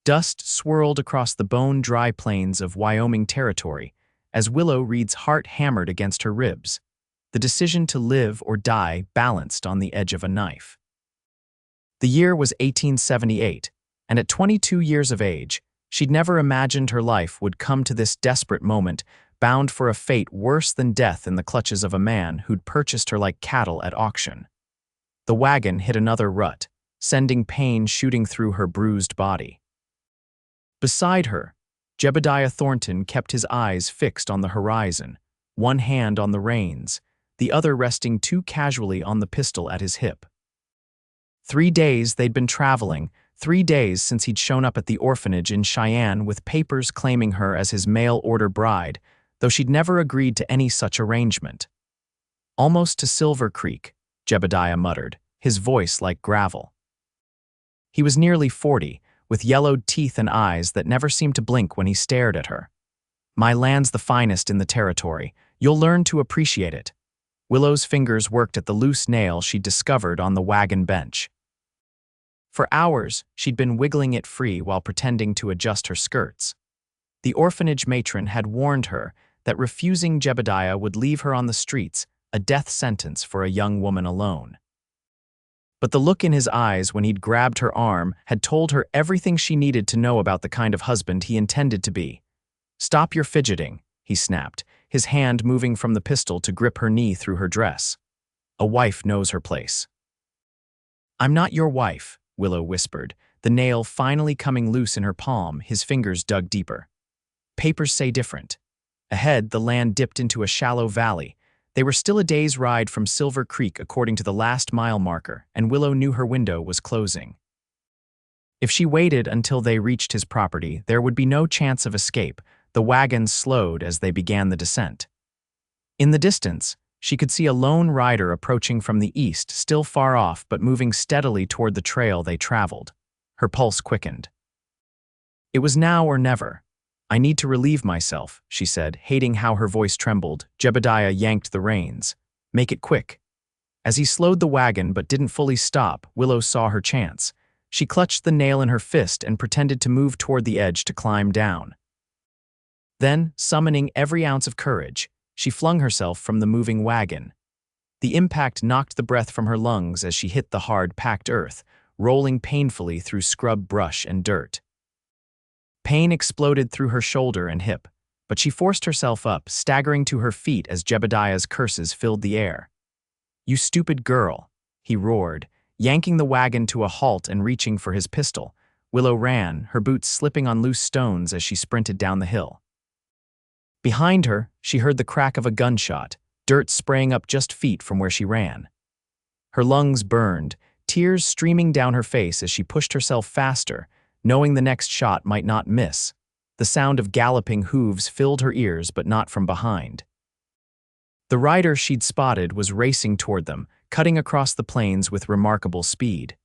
Dust swirled across the bone-dry plains of Wyoming Territory as Willow Reed's heart hammered against her ribs. The decision to live or die balanced on the edge of a knife. The year was 1878, and at 22 years of age, she'd never imagined her life would come to this desperate moment, bound for a fate worse than death in the clutches of a man who'd purchased her like cattle at auction. The wagon hit another rut, sending pain shooting through her bruised body. Beside her, Jebediah Thornton kept his eyes fixed on the horizon, one hand on the reins, the other resting too casually on the pistol at his hip. 3 days they'd been traveling, 3 days since he'd shown up at the orphanage in Cheyenne with papers claiming her as his mail-order bride, though she'd never agreed to any such arrangement. "Almost to Silver Creek," Jebediah muttered, his voice like gravel. He was nearly 40, with yellowed teeth and eyes that never seemed to blink when he stared at her. "My land's the finest in the territory. You'll learn to appreciate it." Willow's fingers worked at the loose nail she'd discovered on the wagon bench. For hours, she'd been wiggling it free while pretending to adjust her skirts. The orphanage matron had warned her that refusing Jebediah would leave her on the streets, a death sentence for a young woman alone. But the look in his eyes when he'd grabbed her arm had told her everything she needed to know about the kind of husband he intended to be. "Stop your fidgeting," he snapped, his hand moving from the pistol to grip her knee through her dress. "A wife knows her place." "I'm not your wife," Willow whispered, the nail finally coming loose in her palm, his fingers dug deeper. "Papers say different." Ahead, the land dipped into a shallow valley. They were still a day's ride from Silver Creek according to the last mile marker, and Willow knew her window was closing. If she waited until they reached his property, there would be no chance of escape. The wagon slowed as they began the descent. In the distance, she could see a lone rider approaching from the east, still far off but moving steadily toward the trail they traveled. Her pulse quickened. It was now or never. "I need to relieve myself," she said, hating how her voice trembled. Jebediah yanked the reins. "Make it quick." As he slowed the wagon but didn't fully stop, Willow saw her chance. She clutched the nail in her fist and pretended to move toward the edge to climb down. Then, summoning every ounce of courage, she flung herself from the moving wagon. The impact knocked the breath from her lungs as she hit the hard, packed earth, rolling painfully through scrub brush and dirt. Pain exploded through her shoulder and hip, but she forced herself up, staggering to her feet as Jebediah's curses filled the air. "You stupid girl," he roared, yanking the wagon to a halt and reaching for his pistol. Willow ran, her boots slipping on loose stones as she sprinted down the hill. Behind her, she heard the crack of a gunshot, dirt spraying up just feet from where she ran. Her lungs burned, tears streaming down her face as she pushed herself faster, knowing the next shot might not miss. The sound of galloping hooves filled her ears, but not from behind. The rider she'd spotted was racing toward them, cutting across the plains with remarkable speed.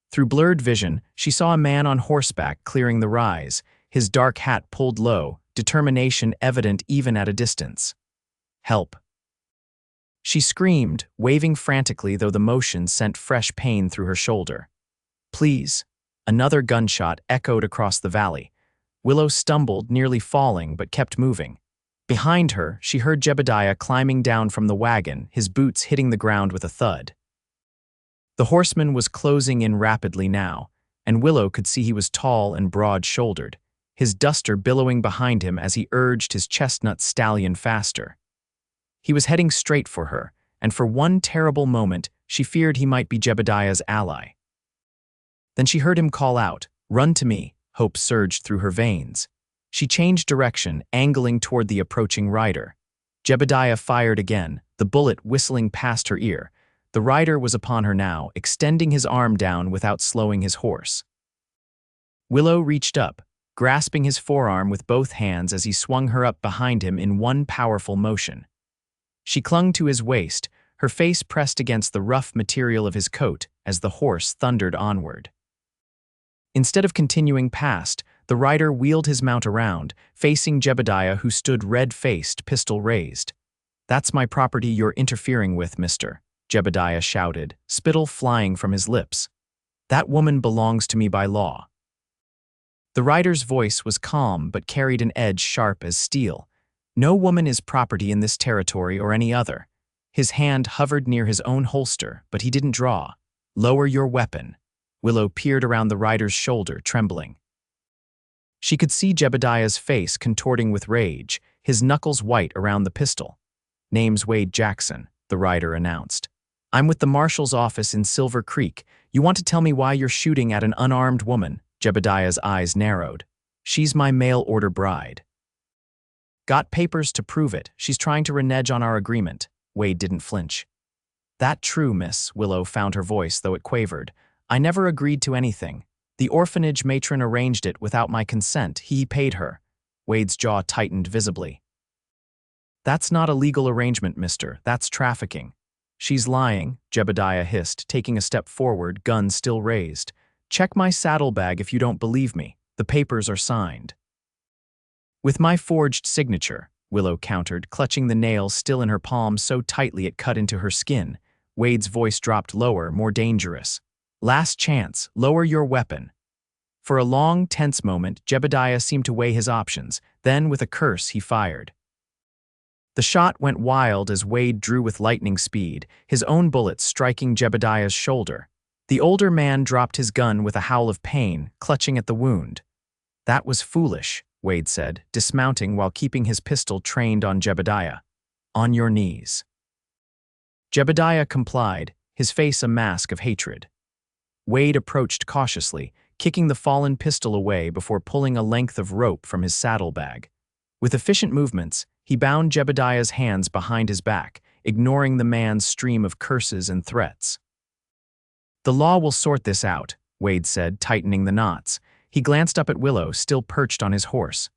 Through blurred vision, she saw a man on horseback clearing the rise, his dark hat pulled low, determination evident even at a distance. "Help." She screamed, waving frantically though the motion sent fresh pain through her shoulder. "Please." Another gunshot echoed across the valley. Willow stumbled, nearly falling, but kept moving. Behind her, she heard Jebediah climbing down from the wagon, his boots hitting the ground with a thud. The horseman was closing in rapidly now, and Willow could see he was tall and broad-shouldered, his duster billowing behind him as he urged his chestnut stallion faster. He was heading straight for her, and for one terrible moment, she feared he might be Jebediah's ally. Then she heard him call out, "Run to me." Hope surged through her veins. She changed direction, angling toward the approaching rider. Jebediah fired again, the bullet whistling past her ear. The rider was upon her now, extending his arm down without slowing his horse. Willow reached up, grasping his forearm with both hands as he swung her up behind him in one powerful motion. She clung to his waist, her face pressed against the rough material of his coat as the horse thundered onward. Instead of continuing past, the rider wheeled his mount around, facing Jebediah, who stood red-faced, pistol raised. "That's my property you're interfering with, mister," Jebediah shouted, spittle flying from his lips. "That woman belongs to me by law." The rider's voice was calm but carried an edge sharp as steel. No woman is property in this territory or any other. His hand hovered near his own holster, but he didn't draw. Lower your weapon. Willow peered around the rider's shoulder, trembling. She could see Jebediah's face contorting with rage, his knuckles white around the pistol. Name's Wade Jackson, the rider announced. I'm with the marshal's office in Silver Creek. You want to tell me why you're shooting at an unarmed woman? Jebediah's eyes narrowed. She's my mail-order bride. Got papers to prove it. She's trying to renege on our agreement. Wade didn't flinch. That true, miss, Willow found her voice, though it quavered. I never agreed to anything. The orphanage matron arranged it without my consent. He paid her. Wade's jaw tightened visibly. That's not a legal arrangement, mister. That's trafficking. She's lying, Jebediah hissed, taking a step forward, gun still raised. Check my saddlebag if you don't believe me. The papers are signed. With my forged signature, Willow countered, clutching the nail still in her palm so tightly it cut into her skin. Wade's voice dropped lower, more dangerous. Last chance, lower your weapon. For a long, tense moment, Jebediah seemed to weigh his options. Then, with a curse, he fired. The shot went wild as Wade drew with lightning speed, his own bullets striking Jebediah's shoulder. The older man dropped his gun with a howl of pain, clutching at the wound. That was foolish, Wade said, dismounting while keeping his pistol trained on Jebediah. On your knees. Jebediah complied, his face a mask of hatred. Wade approached cautiously, kicking the fallen pistol away before pulling a length of rope from his saddlebag. With efficient movements, he bound Jebediah's hands behind his back, ignoring the man's stream of curses and threats. The law will sort this out, Wade said, tightening the knots. He glanced up at Willow, still perched on his horse.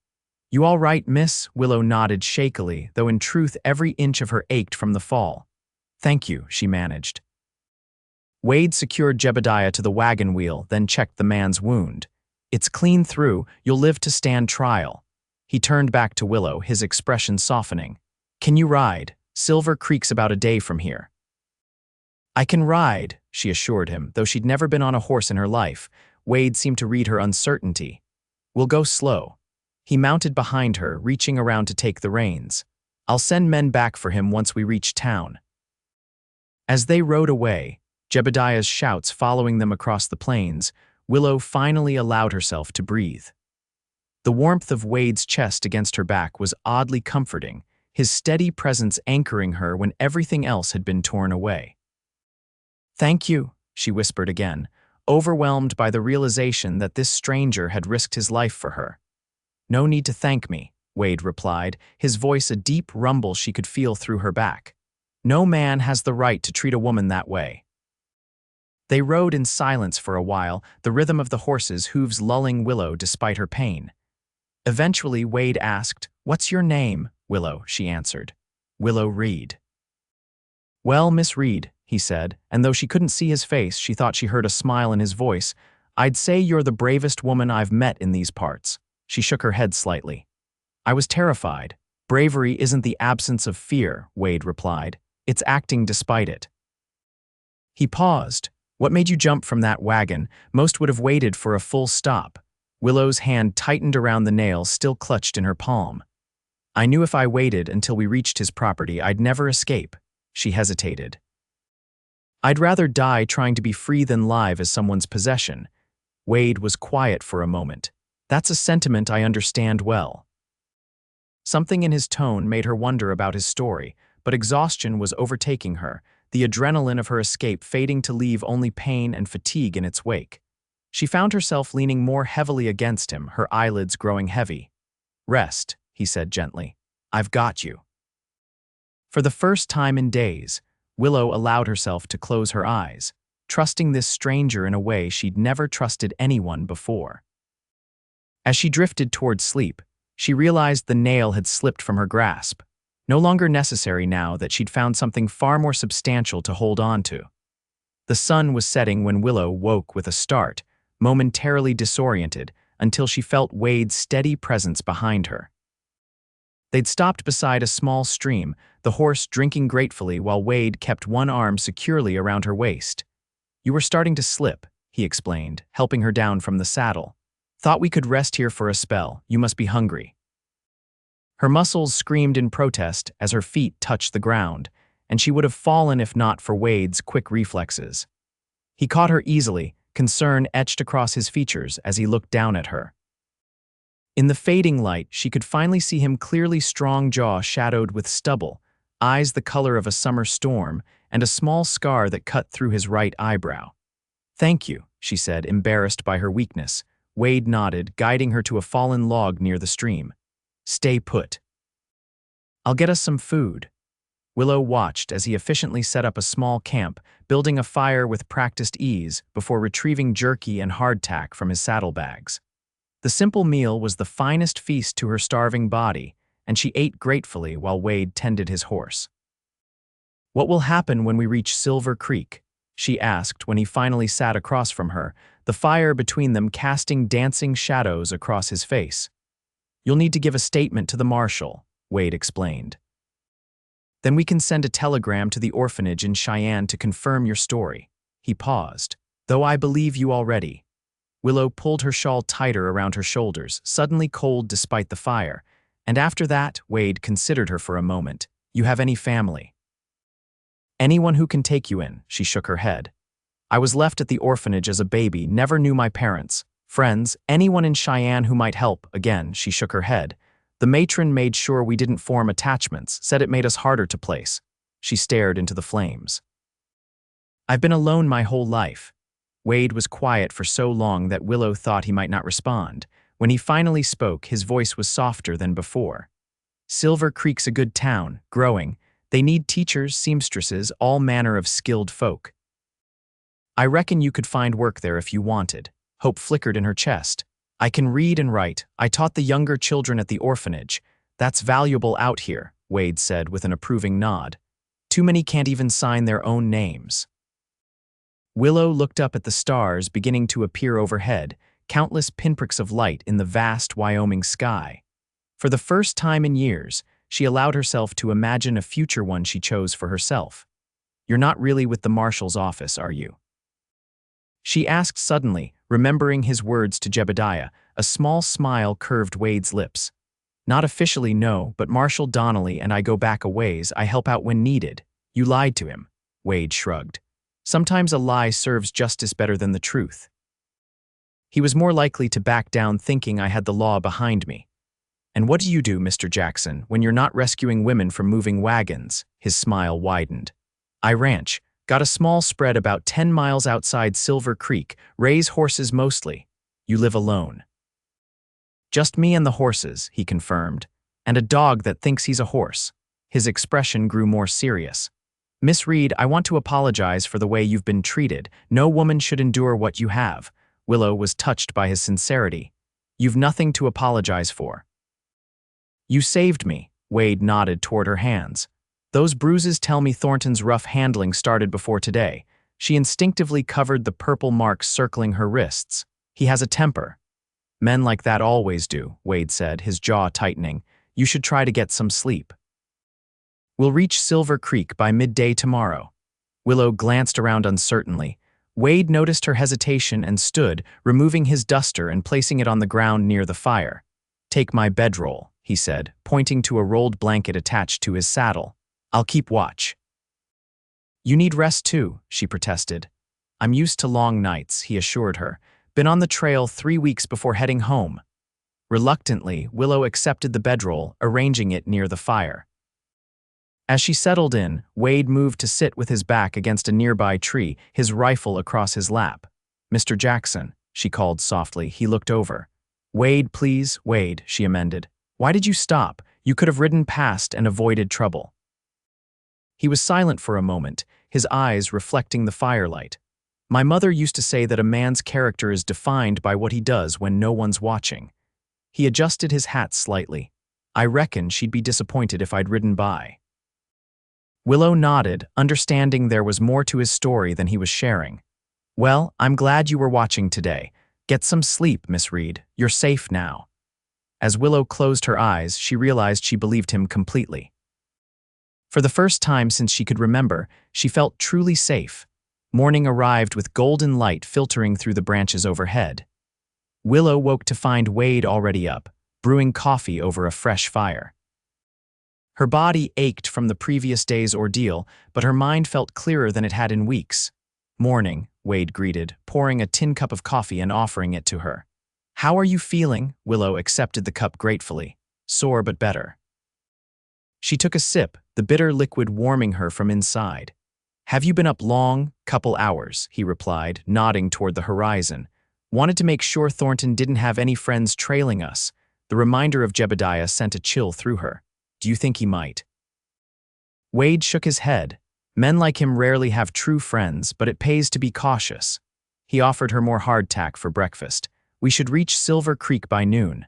You all right, miss? Willow nodded shakily, though in truth every inch of her ached from the fall. Thank you, she managed. Wade secured Jebediah to the wagon wheel, then checked the man's wound. It's clean through, you'll live to stand trial. He turned back to Willow, his expression softening. Can you ride? Silver Creek's about a day from here. I can ride, she assured him, though she'd never been on a horse in her life. Wade seemed to read her uncertainty. We'll go slow. He mounted behind her, reaching around to take the reins. I'll send men back for him once we reach town. As they rode away, Jebediah's shouts following them across the plains, Willow finally allowed herself to breathe. The warmth of Wade's chest against her back was oddly comforting, his steady presence anchoring her when everything else had been torn away. Thank you, she whispered again, overwhelmed by the realization that this stranger had risked his life for her. No need to thank me, Wade replied, his voice a deep rumble she could feel through her back. No man has the right to treat a woman that way. They rode in silence for a while, the rhythm of the horses' hooves lulling Willow despite her pain. Eventually, Wade asked, What's your name? Willow, she answered. Willow Reed. Well, Miss Reed, he said, and though she couldn't see his face, she thought she heard a smile in his voice. I'd say you're the bravest woman I've met in these parts. She shook her head slightly. I was terrified. Bravery isn't the absence of fear, Wade replied. It's acting despite it. He paused. What made you jump from that wagon? Most would have waited for a full stop. Willow's hand tightened around the nail still clutched in her palm. I knew if I waited until we reached his property, I'd never escape. She hesitated. I'd rather die trying to be free than live as someone's possession. Wade was quiet for a moment. That's a sentiment I understand well. Something in his tone made her wonder about his story, but exhaustion was overtaking her, the adrenaline of her escape fading to leave only pain and fatigue in its wake. She found herself leaning more heavily against him, her eyelids growing heavy. Rest, he said gently. I've got you. For the first time in days, Willow allowed herself to close her eyes, trusting this stranger in a way she'd never trusted anyone before. As she drifted toward sleep, she realized the nail had slipped from her grasp, no longer necessary now that she'd found something far more substantial to hold on to. The sun was setting when Willow woke with a start, momentarily disoriented until she felt Wade's steady presence behind her. They'd stopped beside a small stream, the horse drinking gratefully while Wade kept one arm securely around her waist. You were starting to slip, he explained, helping her down from the saddle. Thought we could rest here for a spell. You must be hungry. Her muscles screamed in protest as her feet touched the ground, and she would have fallen if not for Wade's quick reflexes. He caught her easily, concern etched across his features as he looked down at her. In the fading light, she could finally see him clearly, strong jaw shadowed with stubble, eyes the color of a summer storm, and a small scar that cut through his right eyebrow. "Thank you," she said, embarrassed by her weakness. Wade nodded, guiding her to a fallen log near the stream. "Stay put. I'll get us some food." Willow watched as he efficiently set up a small camp, building a fire with practiced ease before retrieving jerky and hardtack from his saddlebags. The simple meal was the finest feast to her starving body, and she ate gratefully while Wade tended his horse. "What will happen when we reach Silver Creek?" she asked when he finally sat across from her, the fire between them casting dancing shadows across his face. "You'll need to give a statement to the marshal," Wade explained. "Then we can send a telegram to the orphanage in Cheyenne to confirm your story." He paused. "Though I believe you already." Willow pulled her shawl tighter around her shoulders, suddenly cold despite the fire, and after that, Wade considered her for a moment. "You have any family?" "Anyone who can take you in," she shook her head. "I was left at the orphanage as a baby, never knew my parents. Friends, anyone in Cheyenne who might help." Again, she shook her head. "The matron made sure we didn't form attachments, said it made us harder to place." She stared into the flames. "I've been alone my whole life." Wade was quiet for so long that Willow thought he might not respond. When he finally spoke, his voice was softer than before. "Silver Creek's a good town, growing. They need teachers, seamstresses, all manner of skilled folk. I reckon you could find work there if you wanted." Hope flickered in her chest. "I can read and write. I taught the younger children at the orphanage. That's valuable out here," Wade said with an approving nod. "Too many can't even sign their own names." Willow looked up at the stars beginning to appear overhead, countless pinpricks of light in the vast Wyoming sky. For the first time in years, she allowed herself to imagine a future one she chose for herself. "You're not really with the marshal's office, are you?" she asked suddenly, remembering his words to Jebediah. A small smile curved Wade's lips. "Not officially, no, but Marshal Donnelly and I go back a ways. I help out when needed." "You lied to him," Wade shrugged. "Sometimes a lie serves justice better than the truth." "He was more likely to back down thinking I had the law behind me." "And what do you do, Mr. Jackson, when you're not rescuing women from moving wagons?" His smile widened. "I ranch. Got a small spread about 10 miles outside Silver Creek, raise horses mostly." "You live alone?" "Just me and the horses," he confirmed, "and a dog that thinks he's a horse." His expression grew more serious. "Miss Reed, I want to apologize for the way you've been treated. No woman should endure what you have." Willow was touched by his sincerity. "You've nothing to apologize for." "You saved me," Wade nodded toward her hands. "Those bruises tell me Thornton's rough handling started before today." She instinctively covered the purple marks circling her wrists. "He has a temper." "Men like that always do," Wade said, his jaw tightening. "You should try to get some sleep." "We'll reach Silver Creek by midday tomorrow." Willow glanced around uncertainly. Wade noticed her hesitation and stood, removing his duster and placing it on the ground near the fire. "Take my bedroll," he said, pointing to a rolled blanket attached to his saddle. "I'll keep watch." "You need rest too," she protested. "I'm used to long nights," he assured her. "Been on the trail 3 weeks before heading home." Reluctantly, Willow accepted the bedroll, arranging it near the fire. As she settled in, Wade moved to sit with his back against a nearby tree, his rifle across his lap. "Mr. Jackson," she called softly. He looked over. "Wade, please." "Wade," she amended. "Why did you stop? You could have ridden past and avoided trouble." He was silent for a moment, his eyes reflecting the firelight. "My mother used to say that a man's character is defined by what he does when no one's watching." He adjusted his hat slightly. "I reckon she'd be disappointed if I'd ridden by." Willow nodded, understanding there was more to his story than he was sharing. "Well, I'm glad you were watching today. Get some sleep, Miss Reed. You're safe now." As Willow closed her eyes, she realized she believed him completely. For the first time since she could remember, she felt truly safe. Morning arrived with golden light filtering through the branches overhead. Willow woke to find Wade already up, brewing coffee over a fresh fire. Her body ached from the previous day's ordeal, but her mind felt clearer than it had in weeks. "Morning," Wade greeted, pouring a tin cup of coffee and offering it to her. "How are you feeling?" Willow accepted the cup gratefully. "Sore but better." She took a sip, the bitter liquid warming her from inside. "Have you been up long?" "Couple hours," he replied, nodding toward the horizon. "Wanted to make sure Thornton didn't have any friends trailing us." The reminder of Jebediah sent a chill through her. "Do you think he might?" Wade shook his head. Men like him rarely have true friends, but it pays to be cautious. He offered her more hardtack for breakfast. "We should reach Silver Creek by noon."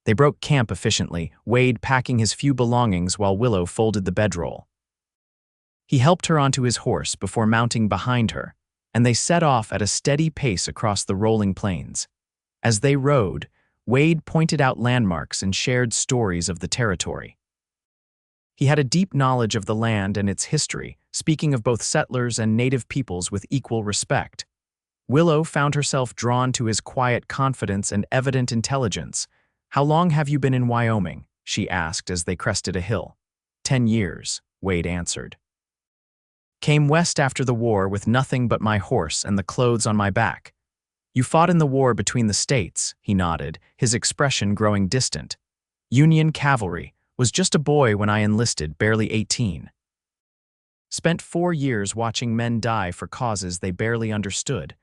They broke camp efficiently, Wade packing his few belongings while Willow folded the bedroll. He helped her onto his horse before mounting behind her, and they set off at a steady pace across the rolling plains. As they rode, Wade pointed out landmarks and shared stories of the territory. He had a deep knowledge of the land and its history, speaking of both settlers and native peoples with equal respect. Willow found herself drawn to his quiet confidence and evident intelligence. "How long have you been in Wyoming?" she asked as they crested a hill. 10 years, Wade answered. "Came west after the war with nothing but my horse and the clothes on my back." "You fought in the war between the states," he nodded, his expression growing distant. "Union cavalry. Was just a boy when I enlisted, barely 18. Spent 4 years watching men die for causes they barely understood."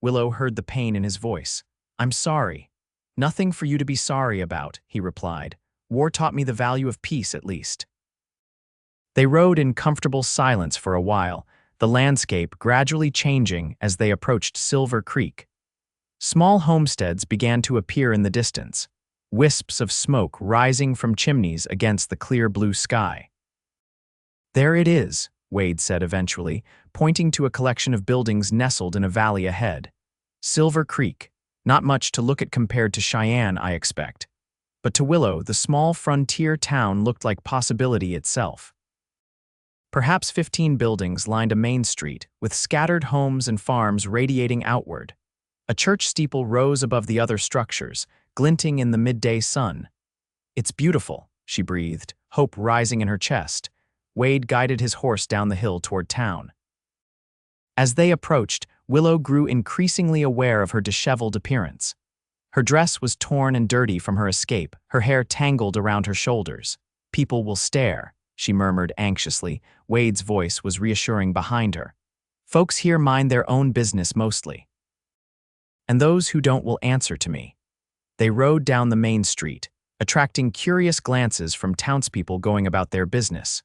Willow heard the pain in his voice. "I'm sorry." "Nothing for you to be sorry about," he replied. "War taught me the value of peace, at least." They rode in comfortable silence for a while, the landscape gradually changing as they approached Silver Creek. Small homesteads began to appear in the distance, wisps of smoke rising from chimneys against the clear blue sky. "There it is," Wade said eventually, pointing to a collection of buildings nestled in a valley ahead. "Silver Creek. Not much to look at compared to Cheyenne, I expect." But to Willow, the small frontier town looked like possibility itself. Perhaps 15 buildings lined a main street, with scattered homes and farms radiating outward. A church steeple rose above the other structures, glinting in the midday sun. "It's beautiful," she breathed, hope rising in her chest. Wade guided his horse down the hill toward town. As they approached, Willow grew increasingly aware of her disheveled appearance. Her dress was torn and dirty from her escape, her hair tangled around her shoulders. "People will stare," she murmured anxiously. Wade's voice was reassuring behind her. "Folks here mind their own business mostly. And those who don't will answer to me." They rode down the main street, attracting curious glances from townspeople going about their business.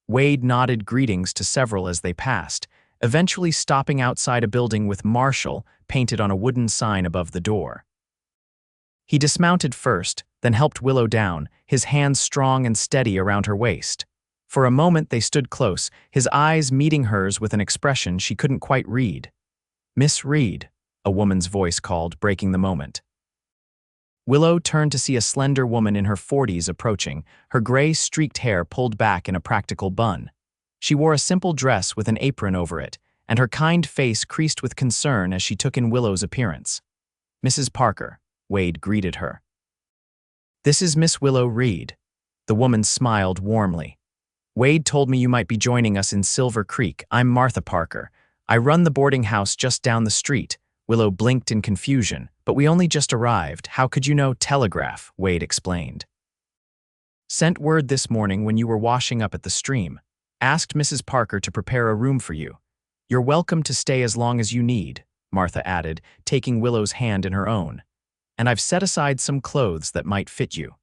Wade nodded greetings to several as they passed, eventually stopping outside a building with "Marshal" painted on a wooden sign above the door. He dismounted first, then helped Willow down, his hands strong and steady around her waist. For a moment they stood close, his eyes meeting hers with an expression she couldn't quite read. "Miss Reed," a woman's voice called, breaking the moment. Willow turned to see a slender woman in her 40s approaching, her gray streaked hair pulled back in a practical bun. She wore a simple dress with an apron over it, and her kind face creased with concern as she took in Willow's appearance. "Mrs. Parker," Wade greeted her. "This is Miss Willow Reed." The woman smiled warmly. "Wade told me you might be joining us in Silver Creek. I'm Martha Parker. I run the boarding house just down the street." Willow blinked in confusion. "But we only just arrived. How could you know?" "Telegraph," Wade explained. "Sent word this morning when you were washing up at the stream. Asked Mrs. Parker to prepare a room for you. You're welcome to stay as long as you need," Martha added, taking Willow's hand in her own. "And I've set aside some clothes that might fit you."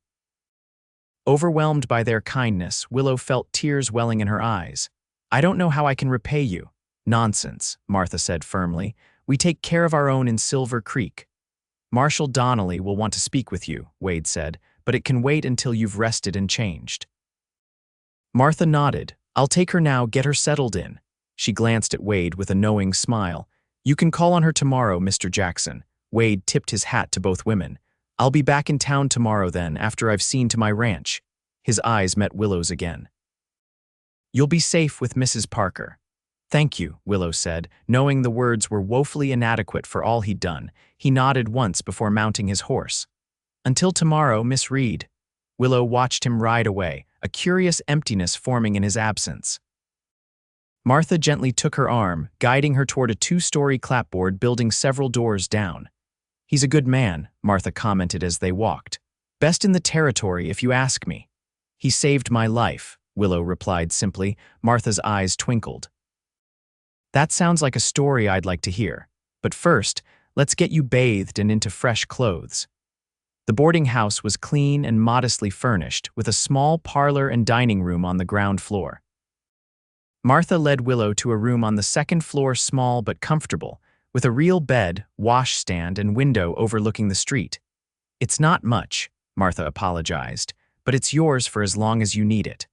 Overwhelmed by their kindness, Willow felt tears welling in her eyes. "I don't know how I can repay you." "Nonsense," Martha said firmly. "We take care of our own in Silver Creek." "Marshal Donnelly will want to speak with you," Wade said, "but it can wait until you've rested and changed." Martha nodded. "I'll take her now, get her settled in." She glanced at Wade with a knowing smile. "You can call on her tomorrow, Mr. Jackson." Wade tipped his hat to both women. "I'll be back in town tomorrow then, after I've seen to my ranch." His eyes met Willow's again. "You'll be safe with Mrs. Parker." Thank you, Willow said, knowing the words were woefully inadequate for all he'd done. He nodded once before mounting his horse. Until tomorrow, Miss Reed. Willow watched him ride away, a curious emptiness forming in his absence. Martha gently took her arm, guiding her toward a two-story clapboard building several doors down. He's a good man, Martha commented as they walked. Best in the territory, if you ask me. He saved my life, Willow replied simply. Martha's eyes twinkled. That sounds like a story I'd like to hear. But first, let's get you bathed and into fresh clothes. The boarding house was clean and modestly furnished, with a small parlor and dining room on the ground floor. Martha led Willow to a room on the second floor, small but comfortable, with a real bed, washstand, and window overlooking the street. It's not much, Martha apologized, but it's yours for as long as you need it.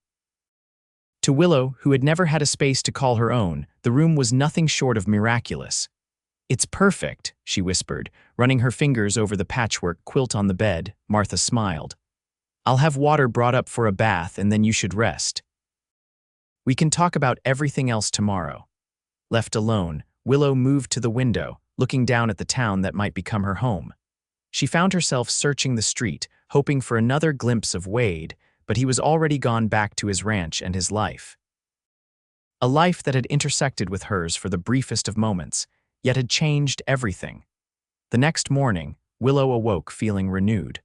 To Willow, who had never had a space to call her own, the room was nothing short of miraculous. It's perfect, she whispered, running her fingers over the patchwork quilt on the bed. Martha smiled. I'll have water brought up for a bath and then you should rest. We can talk about everything else tomorrow. Left alone, Willow moved to the window, looking down at the town that might become her home. She found herself searching the street, hoping for another glimpse of Wade, but he was already gone back to his ranch and his life. A life that had intersected with hers for the briefest of moments, yet had changed everything. The next morning, Willow awoke feeling renewed.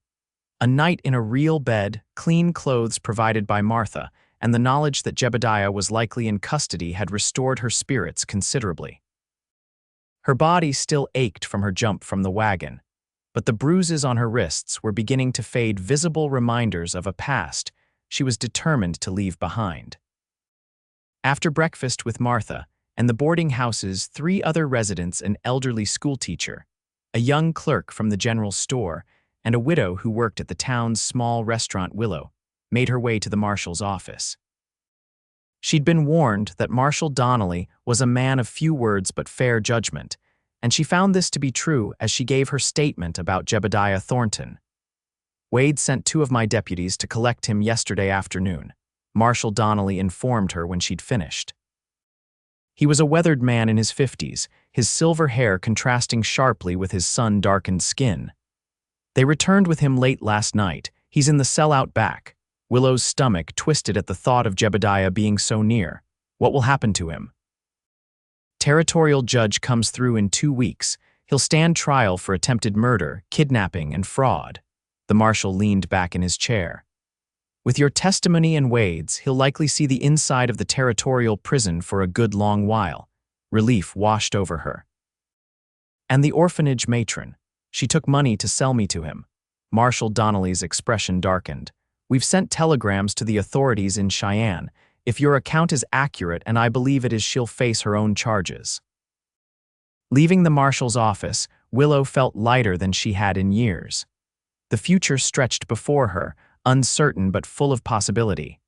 A night in a real bed, clean clothes provided by Martha, and the knowledge that Jebediah was likely in custody had restored her spirits considerably. Her body still ached from her jump from the wagon, but the bruises on her wrists were beginning to fade, visible reminders of a past she was determined to leave behind. After breakfast with Martha and the boarding house's 3 other residents, an elderly schoolteacher, a young clerk from the general store, and a widow who worked at the town's small restaurant, Willow, made her way to the marshal's office. She'd been warned that Marshal Donnelly was a man of few words but fair judgment, and she found this to be true as she gave her statement about Jebediah Thornton. Wade sent 2 of my deputies to collect him yesterday afternoon, Marshal Donnelly informed her when she'd finished. He was a weathered man in his 50s, his silver hair contrasting sharply with his sun-darkened skin. They returned with him late last night. He's in the cell out back. Willow's stomach twisted at the thought of Jebediah being so near. What will happen to him? Territorial judge comes through in 2 weeks. He'll stand trial for attempted murder, kidnapping, and fraud. The marshal leaned back in his chair. With your testimony and Wade's, he'll likely see the inside of the territorial prison for a good long while. Relief washed over her. And the orphanage matron. She took money to sell me to him. Marshal Donnelly's expression darkened. We've sent telegrams to the authorities in Cheyenne. If your account is accurate, and I believe it is, she'll face her own charges. Leaving the marshal's office, Willow felt lighter than she had in years. The future stretched before her, uncertain but full of possibility.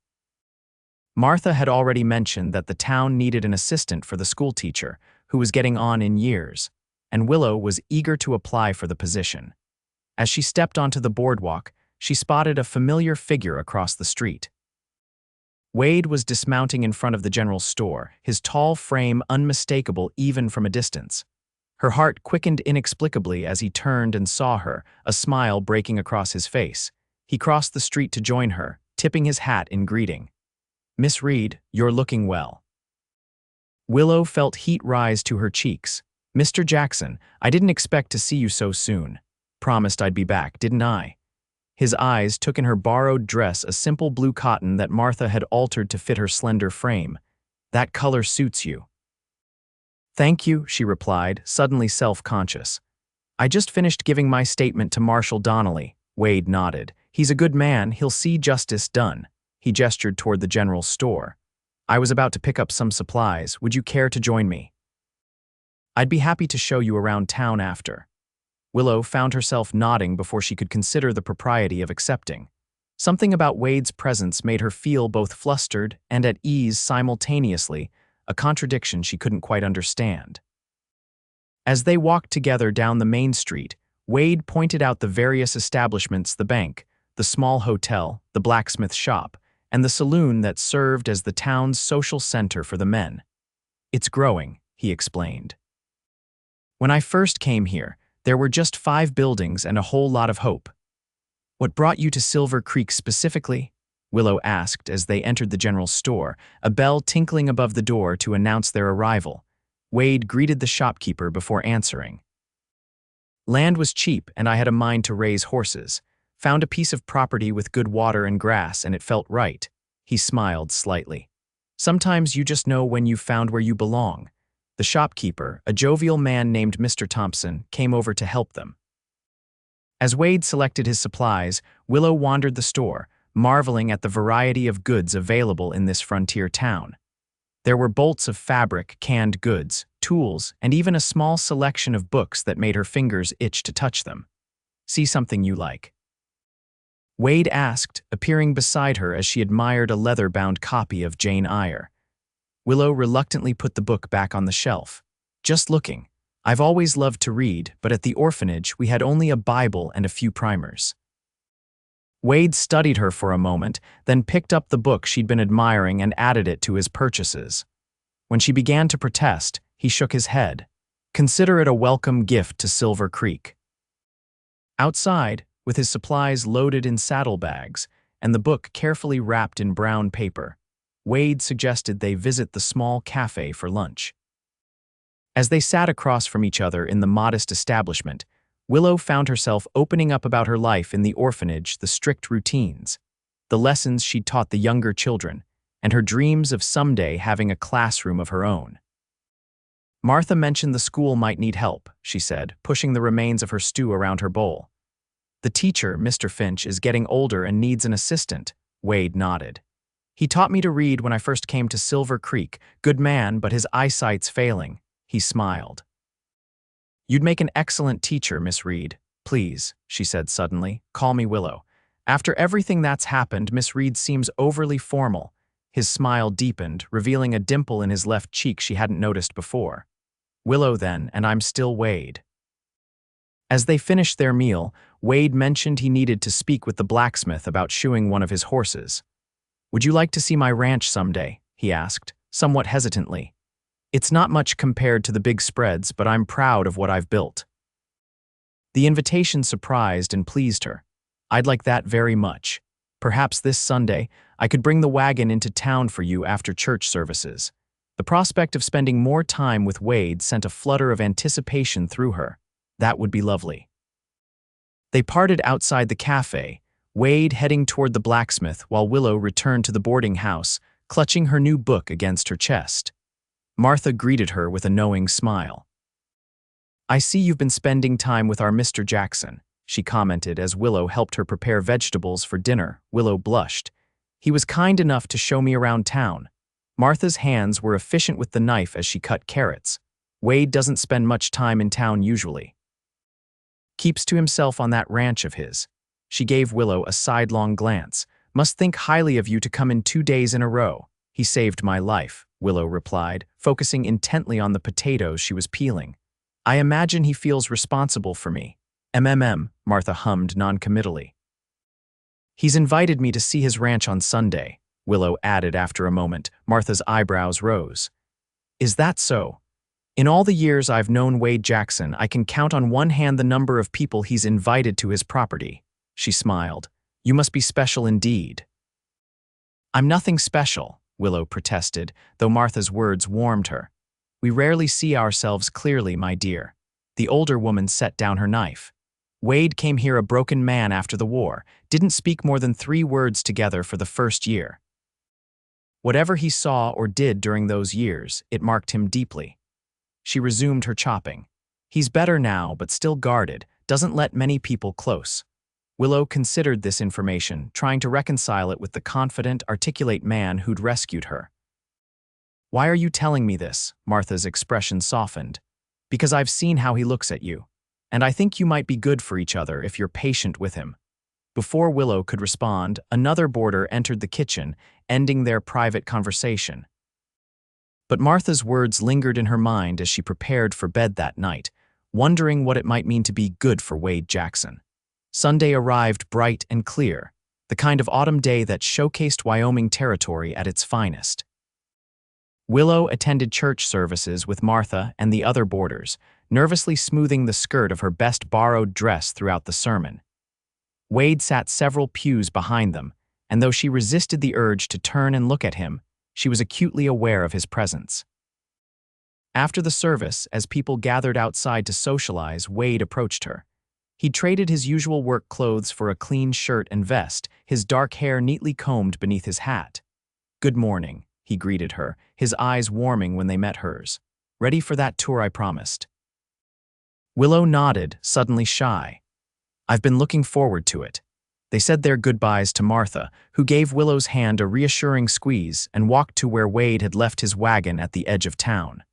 Martha had already mentioned that the town needed an assistant for the schoolteacher, who was getting on in years, and Willow was eager to apply for the position. As she stepped onto the boardwalk, she spotted a familiar figure across the street. Wade was dismounting in front of the general store, his tall frame unmistakable even from a distance. Her heart quickened inexplicably as he turned and saw her, a smile breaking across his face. He crossed the street to join her, tipping his hat in greeting. Miss Reed, you're looking well. Willow felt heat rise to her cheeks. Mr. Jackson, I didn't expect to see you so soon. Promised I'd be back, didn't I? His eyes took in her borrowed dress, a simple blue cotton that Martha had altered to fit her slender frame. That color suits you. Thank you, she replied, suddenly self-conscious. I just finished giving my statement to Marshal Donnelly. Wade nodded. He's a good man, he'll see justice done. He gestured toward the general store. I was about to pick up some supplies. Would you care to join me? I'd be happy to show you around town after. Willow found herself nodding before she could consider the propriety of accepting. Something about Wade's presence made her feel both flustered and at ease simultaneously, a contradiction she couldn't quite understand. As they walked together down the main street, Wade pointed out the various establishments: the bank, the small hotel, the blacksmith shop, and the saloon that served as the town's social center for the men. It's growing, he explained. When I first came here, there were just 5 buildings and a whole lot of hope. What brought you to Silver Creek specifically? Willow asked as they entered the general store, a bell tinkling above the door to announce their arrival. Wade greeted the shopkeeper before answering. Land was cheap and I had a mind to raise horses. Found a piece of property with good water and grass and it felt right. He smiled slightly. Sometimes you just know when you've found where you belong. The shopkeeper, a jovial man named Mr. Thompson, came over to help them. As Wade selected his supplies, Willow wandered the store, marveling at the variety of goods available in this frontier town. There were bolts of fabric, canned goods, tools, and even a small selection of books that made her fingers itch to touch them. See something you like? Wade asked, appearing beside her as she admired a leather-bound copy of Jane Eyre. Willow reluctantly put the book back on the shelf. Just looking. I've always loved to read, but at the orphanage we had only a Bible and a few primers. Wade studied her for a moment, then picked up the book she'd been admiring and added it to his purchases. When she began to protest, he shook his head. Consider it a welcome gift to Silver Creek. Outside, with his supplies loaded in saddlebags and the book carefully wrapped in brown paper, Wade suggested they visit the small cafe for lunch. As they sat across from each other in the modest establishment, Willow found herself opening up about her life in the orphanage, the strict routines, the lessons she'd taught the younger children, and her dreams of someday having a classroom of her own. Martha mentioned the school might need help, she said, pushing the remains of her stew around her bowl. The teacher, Mr. Finch, is getting older and needs an assistant, Wade nodded. He taught me to read when I first came to Silver Creek. Good man, but his eyesight's failing. He smiled. You'd make an excellent teacher, Miss Reed. Please, she said suddenly, call me Willow. After everything that's happened, Miss Reed seems overly formal. His smile deepened, revealing a dimple in his left cheek she hadn't noticed before. Willow then, and I'm still Wade. As they finished their meal, Wade mentioned he needed to speak with the blacksmith about shoeing one of his horses. Would you like to see my ranch someday? He asked, somewhat hesitantly. It's not much compared to the big spreads, but I'm proud of what I've built. The invitation surprised and pleased her. I'd like that very much. Perhaps this Sunday, I could bring the wagon into town for you after church services. The prospect of spending more time with Wade sent a flutter of anticipation through her. That would be lovely. They parted outside the cafe, Wade heading toward the blacksmith while Willow returned to the boarding house, clutching her new book against her chest. Martha greeted her with a knowing smile. I see you've been spending time with our Mr. Jackson, she commented as Willow helped her prepare vegetables for dinner. Willow blushed. He was kind enough to show me around town. Martha's hands were efficient with the knife as she cut carrots. Wade doesn't spend much time in town usually. Keeps to himself on that ranch of his. She gave Willow a sidelong glance. Must think highly of you to come in 2 days in a row. He saved my life, Willow replied, focusing intently on the potatoes she was peeling. I imagine he feels responsible for me. Martha hummed noncommittally. He's invited me to see his ranch on Sunday, Willow added after a moment. Martha's eyebrows rose. Is that so? In all the years I've known Wade Jackson, I can count on one hand the number of people he's invited to his property. She smiled. You must be special indeed. I'm nothing special, Willow protested, though Martha's words warmed her. We rarely see ourselves clearly, my dear. The older woman set down her knife. Wade came here a broken man after the war, didn't speak more than 3 words together for the first year. Whatever he saw or did during those years, it marked him deeply. She resumed her chopping. He's better now, but still guarded, doesn't let many people close. Willow considered this information, trying to reconcile it with the confident, articulate man who'd rescued her. Why are you telling me this? Martha's expression softened. Because I've seen how he looks at you. And I think you might be good for each other if you're patient with him. Before Willow could respond, another boarder entered the kitchen, ending their private conversation. But Martha's words lingered in her mind as she prepared for bed that night, wondering what it might mean to be good for Wade Jackson. Sunday arrived bright and clear, the kind of autumn day that showcased Wyoming territory at its finest. Willow attended church services with Martha and the other boarders, nervously smoothing the skirt of her best borrowed dress throughout the sermon. Wade sat several pews behind them, and though she resisted the urge to turn and look at him, she was acutely aware of his presence. After the service, as people gathered outside to socialize, Wade approached her. He traded his usual work clothes for a clean shirt and vest, his dark hair neatly combed beneath his hat. "Good morning," he greeted her, his eyes warming when they met hers. "Ready for that tour I promised?" Willow nodded, suddenly shy. "I've been looking forward to it." They said their goodbyes to Martha, who gave Willow's hand a reassuring squeeze and walked to where Wade had left his wagon at the edge of town.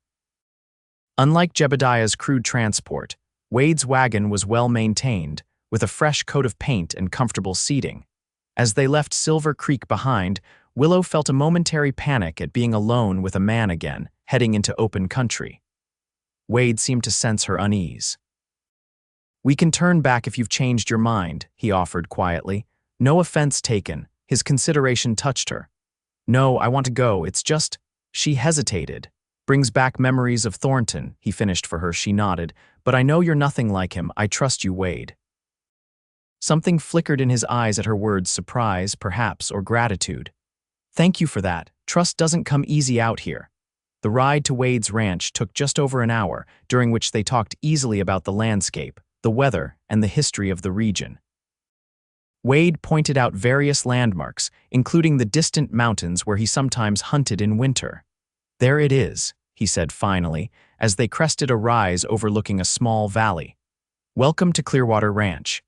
Unlike Jebediah's crude transport, Wade's wagon was well maintained, with a fresh coat of paint and comfortable seating. As they left Silver Creek behind, Willow felt a momentary panic at being alone with a man again, heading into open country. Wade seemed to sense her unease. "We can turn back if you've changed your mind," he offered quietly. No offense taken, his consideration touched her. "No, I want to go, it's just—" She hesitated. "Brings back memories of Thornton," he finished for her. She nodded. "But I know you're nothing like him. I trust you, Wade." Something flickered in his eyes at her words, surprise, perhaps, or gratitude. "Thank you for that. Trust doesn't come easy out here." The ride to Wade's ranch took just over an hour, during which they talked easily about the landscape, the weather, and the history of the region. Wade pointed out various landmarks, including the distant mountains where he sometimes hunted in winter. "There it is," he said finally, as they crested a rise overlooking a small valley. "Welcome to Clearwater Ranch."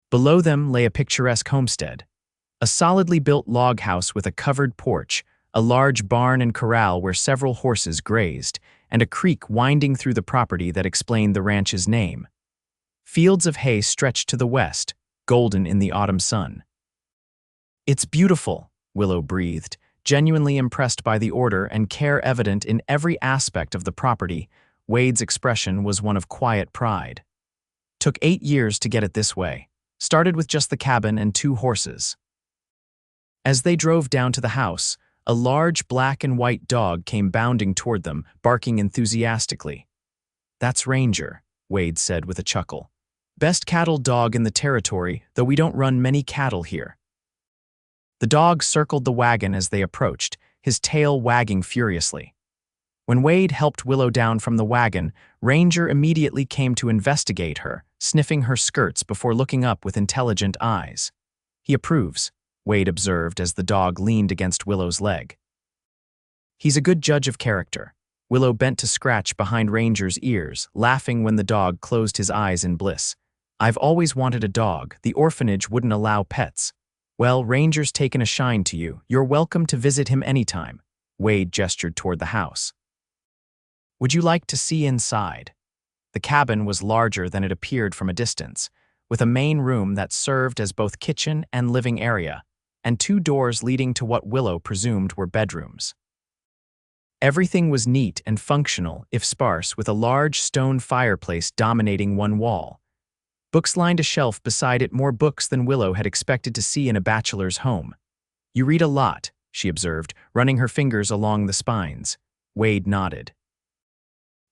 Below them lay a picturesque homestead. A solidly built log house with a covered porch, a large barn and corral where several horses grazed, and a creek winding through the property that explained the ranch's name. Fields of hay stretched to the west, golden in the autumn sun. "It's beautiful," Willow breathed, genuinely impressed by the order and care evident in every aspect of the property. Wade's expression was one of quiet pride. "Took 8 years to get it this way. Started with just the cabin and 2 horses." As they drove down to the house, a large black and white dog came bounding toward them, barking enthusiastically. "That's Ranger," Wade said with a chuckle. "Best cattle dog in the territory, though we don't run many cattle here." The dog circled the wagon as they approached, his tail wagging furiously. When Wade helped Willow down from the wagon, Ranger immediately came to investigate her, sniffing her skirts before looking up with intelligent eyes. "He approves," Wade observed as the dog leaned against Willow's leg. "He's a good judge of character." Willow bent to scratch behind Ranger's ears, laughing when the dog closed his eyes in bliss. "I've always wanted a dog. The orphanage wouldn't allow pets." "Well, Ranger's taken a shine to you. You're welcome to visit him anytime." Wade gestured toward the house. "Would you like to see inside?" The cabin was larger than it appeared from a distance, with a main room that served as both kitchen and living area, and 2 doors leading to what Willow presumed were bedrooms. Everything was neat and functional, if sparse, with a large stone fireplace dominating one wall. Books lined a shelf beside it, more books than Willow had expected to see in a bachelor's home. "You read a lot," she observed, running her fingers along the spines. Wade nodded.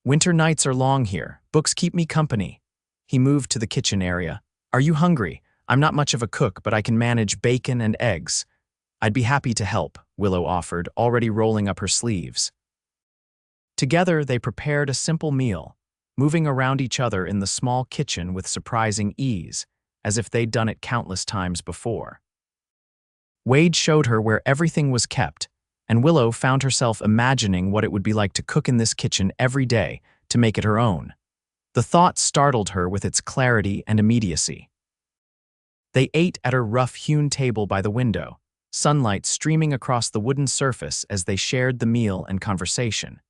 "Winter nights are long here. Books keep me company." He moved to the kitchen area. "Are you hungry? I'm not much of a cook, but I can manage bacon and eggs." "I'd be happy to help," Willow offered, already rolling up her sleeves. Together, they prepared a simple meal, moving around each other in the small kitchen with surprising ease, as if they'd done it countless times before. Wade showed her where everything was kept, and Willow found herself imagining what it would be like to cook in this kitchen every day, to make it her own. The thought startled her with its clarity and immediacy. They ate at a rough-hewn table by the window, sunlight streaming across the wooden surface as they shared the meal and conversation.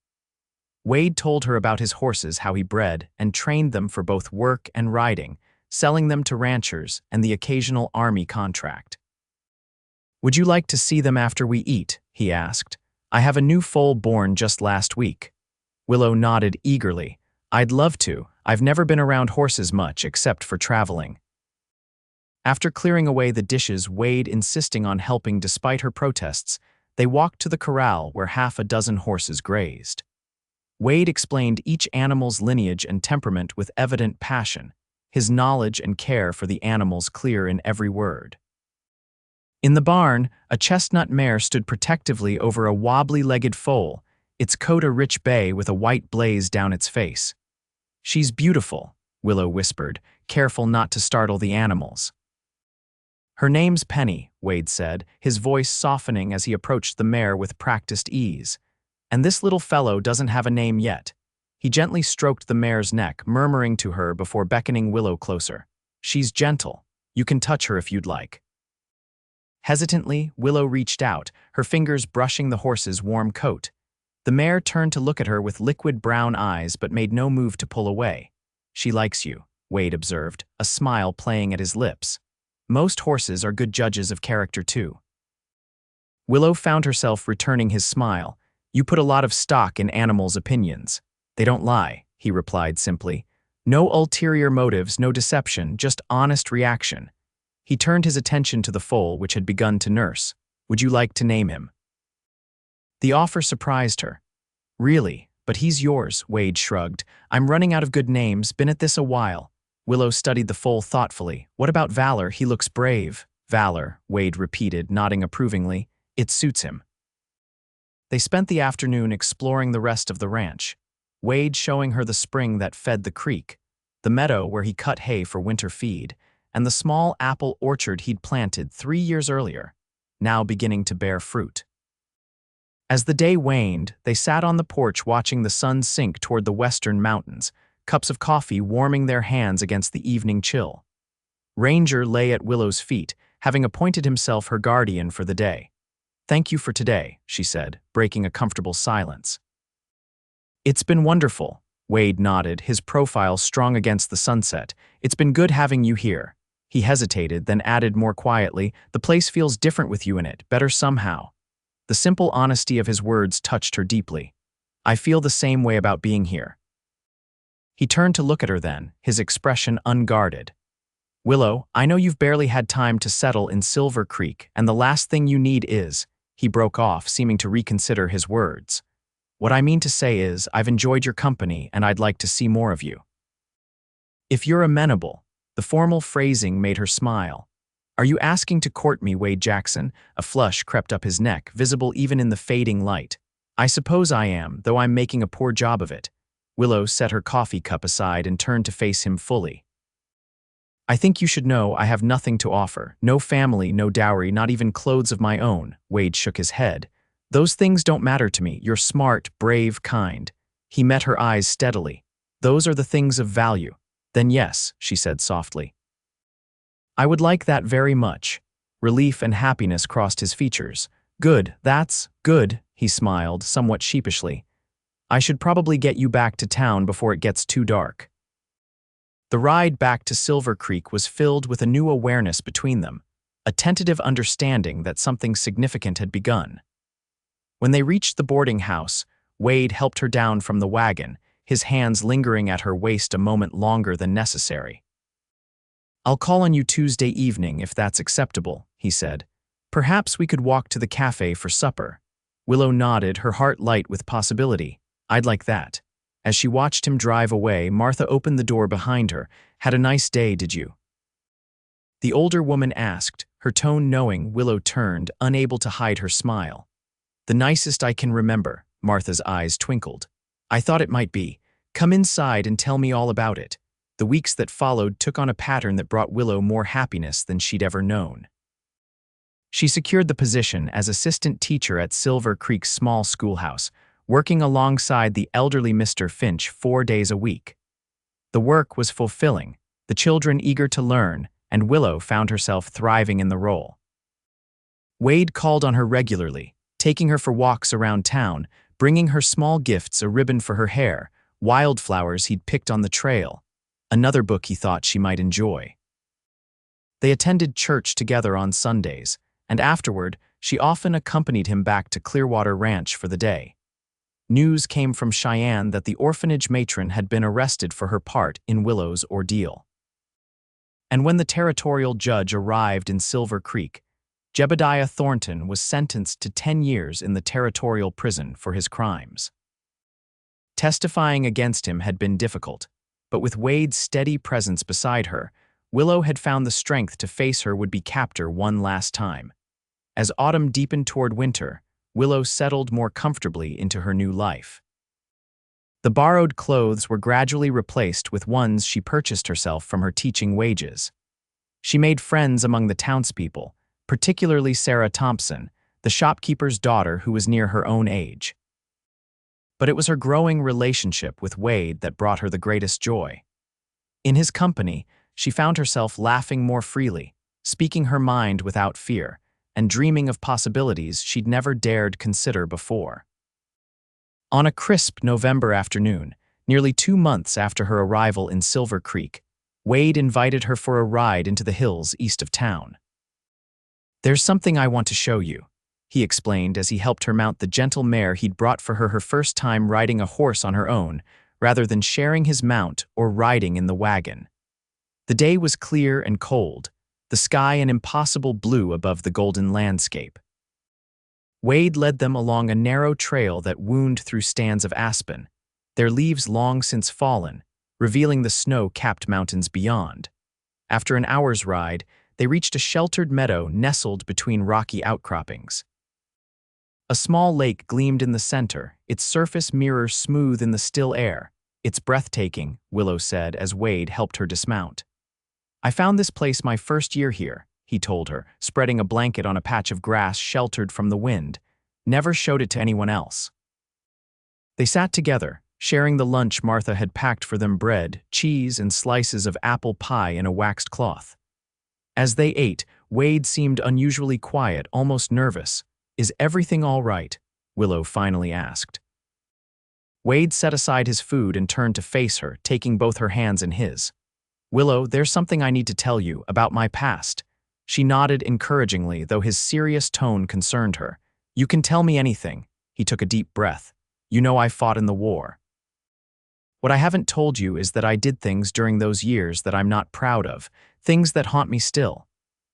Wade told her about his horses, how he bred and trained them for both work and riding, selling them to ranchers and the occasional army contract. "Would you like to see them after we eat?" he asked. "I have a new foal born just last week." Willow nodded eagerly. "I'd love to. I've never been around horses much except for traveling." After clearing away the dishes, Wade insisting on helping despite her protests, They walked to the corral where half a dozen horses grazed. Wade explained each animal's lineage and temperament with evident passion, his knowledge and care for the animals clear in every word. In the barn, a chestnut mare stood protectively over a wobbly-legged foal, its coat a rich bay with a white blaze down its face. "She's beautiful," Willow whispered, careful not to startle the animals. "Her name's Penny," Wade said, his voice softening as he approached the mare with practiced ease. "And this little fellow doesn't have a name yet." He gently stroked the mare's neck, murmuring to her before beckoning Willow closer. "She's gentle. You can touch her if you'd like." Hesitantly, Willow reached out, her fingers brushing the horse's warm coat. The mare turned to look at her with liquid brown eyes but made no move to pull away. "She likes you," Wade observed, a smile playing at his lips. "Most horses are good judges of character too." Willow found herself returning his smile. "You put a lot of stock in animals' opinions." "They don't lie," he replied simply. "No ulterior motives, no deception, just honest reaction." He turned his attention to the foal, which had begun to nurse. "Would you like to name him?" The offer surprised her. "Really? But he's yours," Wade shrugged. "I'm running out of good names, been at this a while." Willow studied the foal thoughtfully. "What about Valor? He looks brave." "Valor," Wade repeated, nodding approvingly. "It suits him." They spent the afternoon exploring the rest of the ranch. Wade showing her the spring that fed the creek, the meadow where he cut hay for winter feed, and the small apple orchard he'd planted 3 years earlier, now beginning to bear fruit. As the day waned, they sat on the porch watching the sun sink toward the western mountains, cups of coffee warming their hands against the evening chill. Ranger lay at Willow's feet, having appointed himself her guardian for the day. "Thank you for today," she said, breaking a comfortable silence. "It's been wonderful," Wade nodded, his profile strong against the sunset. "It's been good having you here." He hesitated, then added more quietly, "The place feels different with you in it, better somehow." The simple honesty of his words touched her deeply. "I feel the same way about being here." He turned to look at her then, his expression unguarded. "Willow, I know you've barely had time to settle in Silver Creek, and the last thing you need is—" He broke off, seeming to reconsider his words. "What I mean to say is, I've enjoyed your company and I'd like to see more of you. If you're amenable." The formal phrasing made her smile. "Are you asking to court me, Wade Jackson?" A flush crept up his neck, visible even in the fading light. "I suppose I am, though I'm making a poor job of it." Willow set her coffee cup aside and turned to face him fully. "I think you should know I have nothing to offer. No family, no dowry, not even clothes of my own." Wade shook his head. "Those things don't matter to me. You're smart, brave, kind." He met her eyes steadily. "Those are the things of value." "Then yes," she said softly. "I would like that very much." Relief and happiness crossed his features. "Good, that's good," he smiled, somewhat sheepishly. "I should probably get you back to town before it gets too dark." The ride back to Silver Creek was filled with a new awareness between them, a tentative understanding that something significant had begun. When they reached the boarding house, Wade helped her down from the wagon, his hands lingering at her waist a moment longer than necessary. "I'll call on you Tuesday evening if that's acceptable," he said. "Perhaps we could walk to the cafe for supper." Willow nodded, her heart light with possibility. "I'd like that." As she watched him drive away, Martha opened the door behind her. "Had a nice day, did you?" The older woman asked, her tone knowing. Willow turned, unable to hide her smile. "The nicest I can remember." Martha's eyes twinkled. "I thought it might be. Come inside and tell me all about it." The weeks that followed took on a pattern that brought Willow more happiness than she'd ever known. She secured the position as assistant teacher at Silver Creek's small schoolhouse, working alongside the elderly Mr. Finch 4 days a week. The work was fulfilling, the children eager to learn, and Willow found herself thriving in the role. Wade called on her regularly, taking her for walks around town, bringing her small gifts, a ribbon for her hair, wildflowers he'd picked on the trail, another book he thought she might enjoy. They attended church together on Sundays, and afterward, she often accompanied him back to Clearwater Ranch for the day. News came from Cheyenne that the orphanage matron had been arrested for her part in Willow's ordeal. And when the territorial judge arrived in Silver Creek, Jebediah Thornton was sentenced to 10 years in the territorial prison for his crimes. Testifying against him had been difficult, but with Wade's steady presence beside her, Willow had found the strength to face her would-be captor one last time. As autumn deepened toward winter, Willow settled more comfortably into her new life. The borrowed clothes were gradually replaced with ones she purchased herself from her teaching wages. She made friends among the townspeople, particularly Sarah Thompson, the shopkeeper's daughter who was near her own age. But it was her growing relationship with Wade that brought her the greatest joy. In his company, she found herself laughing more freely, speaking her mind without fear, and dreaming of possibilities she'd never dared consider before. On a crisp November afternoon, nearly 2 months after her arrival in Silver Creek, Wade invited her for a ride into the hills east of town. "There's something I want to show you," he explained as he helped her mount the gentle mare he'd brought for her first time riding a horse on her own, rather than sharing his mount or riding in the wagon. The day was clear and cold, the sky an impossible blue above the golden landscape. Wade led them along a narrow trail that wound through stands of aspen, their leaves long since fallen, revealing the snow-capped mountains beyond. After an hour's ride, they reached a sheltered meadow nestled between rocky outcroppings. A small lake gleamed in the center, its surface mirror smooth in the still air. "It's breathtaking," Willow said as Wade helped her dismount. "I found this place my first year here," he told her, spreading a blanket on a patch of grass sheltered from the wind. "Never showed it to anyone else." They sat together, sharing the lunch Martha had packed for them: bread, cheese, and slices of apple pie in a waxed cloth. As they ate, Wade seemed unusually quiet, almost nervous. "Is everything all right?" Willow finally asked. Wade set aside his food and turned to face her, taking both her hands in his. "Willow, there's something I need to tell you about my past." She nodded encouragingly, though his serious tone concerned her. "You can tell me anything." He took a deep breath. "You know I fought in the war. What I haven't told you is that I did things during those years that I'm not proud of, things that haunt me still."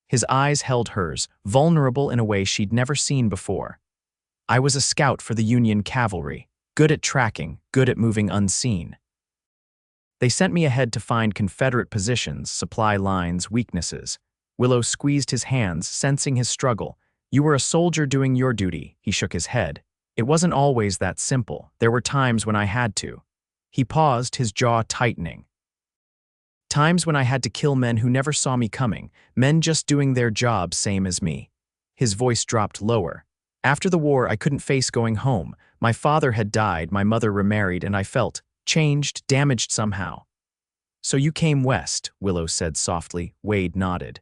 His eyes held hers, vulnerable in a way she'd never seen before. "I was a scout for the Union cavalry, good at tracking, good at moving unseen. They sent me ahead to find Confederate positions, supply lines, weaknesses." Willow squeezed his hands, sensing his struggle. "You were a soldier doing your duty," he shook his head. "It wasn't always that simple. There were times when I had to." He paused, his jaw tightening. "Times when I had to kill men who never saw me coming, men just doing their job same as me." His voice dropped lower. "After the war, I couldn't face going home. My father had died, my mother remarried, and I felt changed, damaged somehow." "So you came west," Willow said softly. Wade nodded.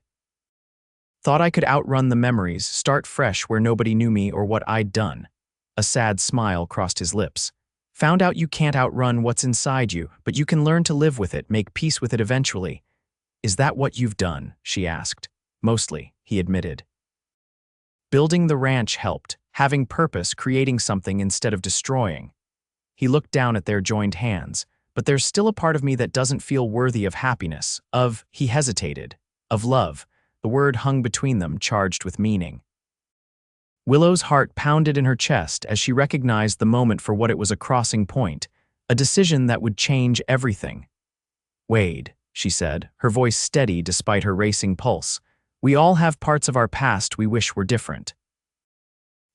"Thought I could outrun the memories, start fresh where nobody knew me or what I'd done." A sad smile crossed his lips. "Found out you can't outrun what's inside you, but you can learn to live with it, make peace with it eventually." "Is that what you've done?" she asked. "Mostly," he admitted. "Building the ranch helped, having purpose, creating something instead of destroying." He looked down at their joined hands. "But there's still a part of me that doesn't feel worthy of happiness, he hesitated, of love." The word hung between them, charged with meaning. Willow's heart pounded in her chest as she recognized the moment for what it was: a crossing point, a decision that would change everything. "Wade," she said, her voice steady despite her racing pulse, "we all have parts of our past we wish were different.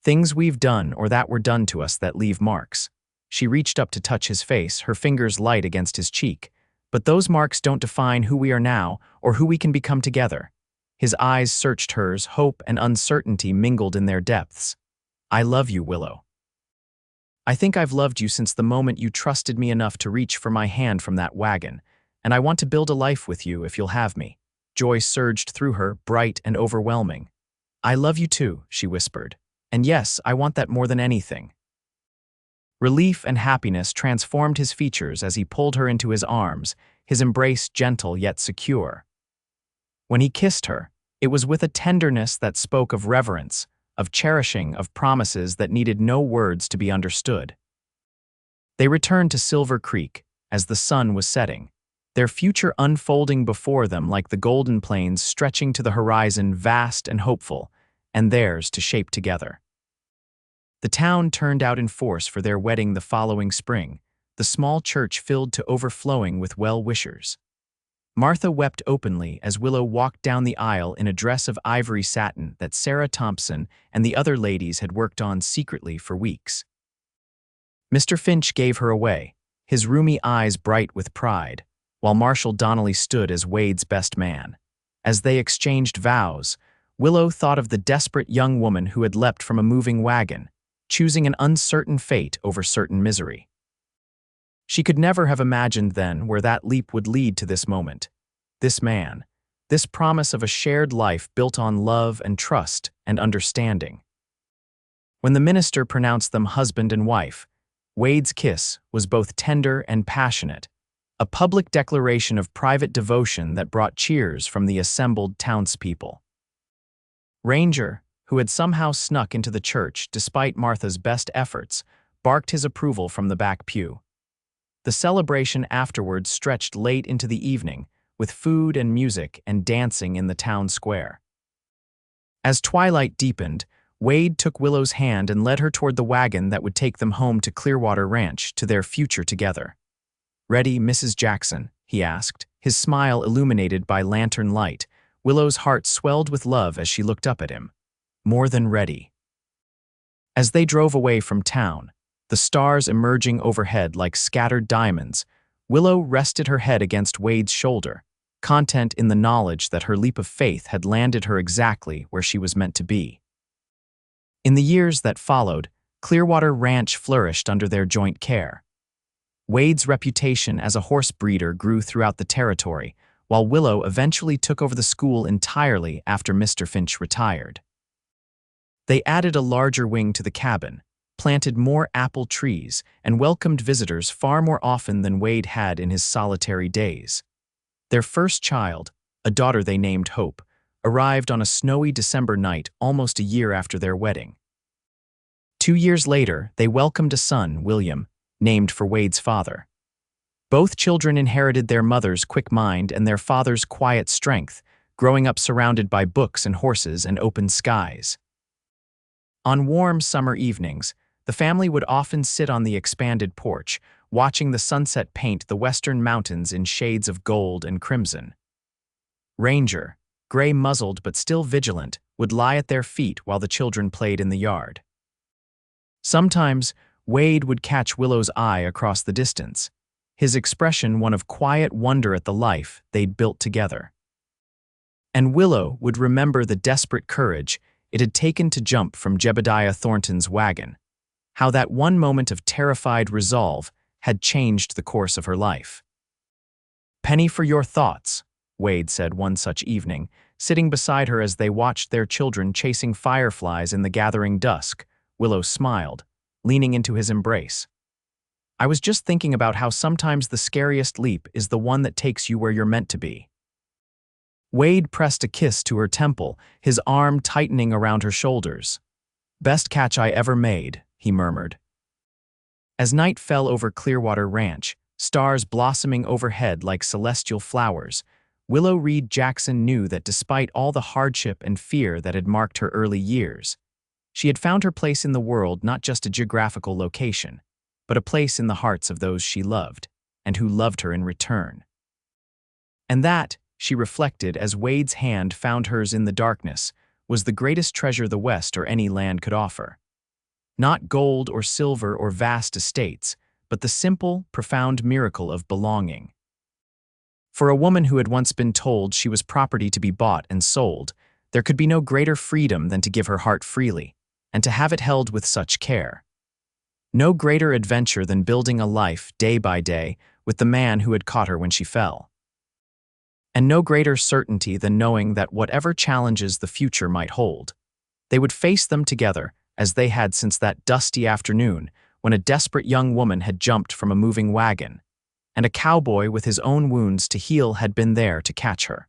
Things we've done or that were done to us that leave marks." She reached up to touch his face, her fingers light against his cheek. "But those marks don't define who we are now or who we can become together." His eyes searched hers, hope and uncertainty mingled in their depths. "I love you, Willow. I think I've loved you since the moment you trusted me enough to reach for my hand from that wagon, and I want to build a life with you if you'll have me." Joy surged through her, bright and overwhelming. "I love you too," she whispered. "And yes, I want that more than anything." Relief and happiness transformed his features as he pulled her into his arms, his embrace gentle yet secure. When he kissed her, it was with a tenderness that spoke of reverence, of cherishing, of promises that needed no words to be understood. They returned to Silver Creek as the sun was setting, their future unfolding before them like the golden plains stretching to the horizon, vast and hopeful, and theirs to shape together. The town turned out in force for their wedding the following spring, the small church filled to overflowing with well-wishers. Martha wept openly as Willow walked down the aisle in a dress of ivory satin that Sarah Thompson and the other ladies had worked on secretly for weeks. Mr. Finch gave her away, his roomy eyes bright with pride, while Marshal Donnelly stood as Wade's best man. As they exchanged vows, Willow thought of the desperate young woman who had leapt from a moving wagon, choosing an uncertain fate over certain misery. She could never have imagined then where that leap would lead to this moment, this man, this promise of a shared life built on love and trust and understanding. When the minister pronounced them husband and wife, Wade's kiss was both tender and passionate, a public declaration of private devotion that brought cheers from the assembled townspeople. Ranger, who had somehow snuck into the church despite Martha's best efforts, barked his approval from the back pew. The celebration afterwards stretched late into the evening, with food and music and dancing in the town square. As twilight deepened, Wade took Willow's hand and led her toward the wagon that would take them home to Clearwater Ranch to their future together. "Ready, Mrs. Jackson?" he asked, his smile illuminated by lantern light. Willow's heart swelled with love as she looked up at him. "More than ready." As they drove away from town, the stars emerging overhead like scattered diamonds, Willow rested her head against Wade's shoulder, content in the knowledge that her leap of faith had landed her exactly where she was meant to be. In the years that followed, Clearwater Ranch flourished under their joint care. Wade's reputation as a horse breeder grew throughout the territory, while Willow eventually took over the school entirely after Mr. Finch retired. They added a larger wing to the cabin, planted more apple trees, and welcomed visitors far more often than Wade had in his solitary days. Their first child, a daughter they named Hope, arrived on a snowy December night almost a year after their wedding. 2 years later, they welcomed a son, William, named for Wade's father. Both children inherited their mother's quick mind and their father's quiet strength, growing up surrounded by books and horses and open skies. On warm summer evenings, the family would often sit on the expanded porch, watching the sunset paint the western mountains in shades of gold and crimson. Ranger, gray-muzzled but still vigilant, would lie at their feet while the children played in the yard. Sometimes, Wade would catch Willow's eye across the distance, his expression one of quiet wonder at the life they'd built together. And Willow would remember the desperate courage it had taken to jump from Jebediah Thornton's wagon, how that one moment of terrified resolve had changed the course of her life. "Penny for your thoughts," Wade said one such evening, sitting beside her as they watched their children chasing fireflies in the gathering dusk. Willow smiled, leaning into his embrace. "I was just thinking about how sometimes the scariest leap is the one that takes you where you're meant to be." Wade pressed a kiss to her temple, his arm tightening around her shoulders. "Best catch I ever made," he murmured. As night fell over Clearwater Ranch, stars blossoming overhead like celestial flowers, Willow Reed Jackson knew that despite all the hardship and fear that had marked her early years, she had found her place in the world, not just a geographical location, but a place in the hearts of those she loved, and who loved her in return. And that, she reflected as Wade's hand found hers in the darkness, was the greatest treasure the West or any land could offer. Not gold or silver or vast estates, but the simple, profound miracle of belonging. For a woman who had once been told she was property to be bought and sold, there could be no greater freedom than to give her heart freely, and to have it held with such care. No greater adventure than building a life, day by day, with the man who had caught her when she fell. And no greater certainty than knowing that whatever challenges the future might hold, they would face them together, as they had since that dusty afternoon when a desperate young woman had jumped from a moving wagon, and a cowboy with his own wounds to heal had been there to catch her.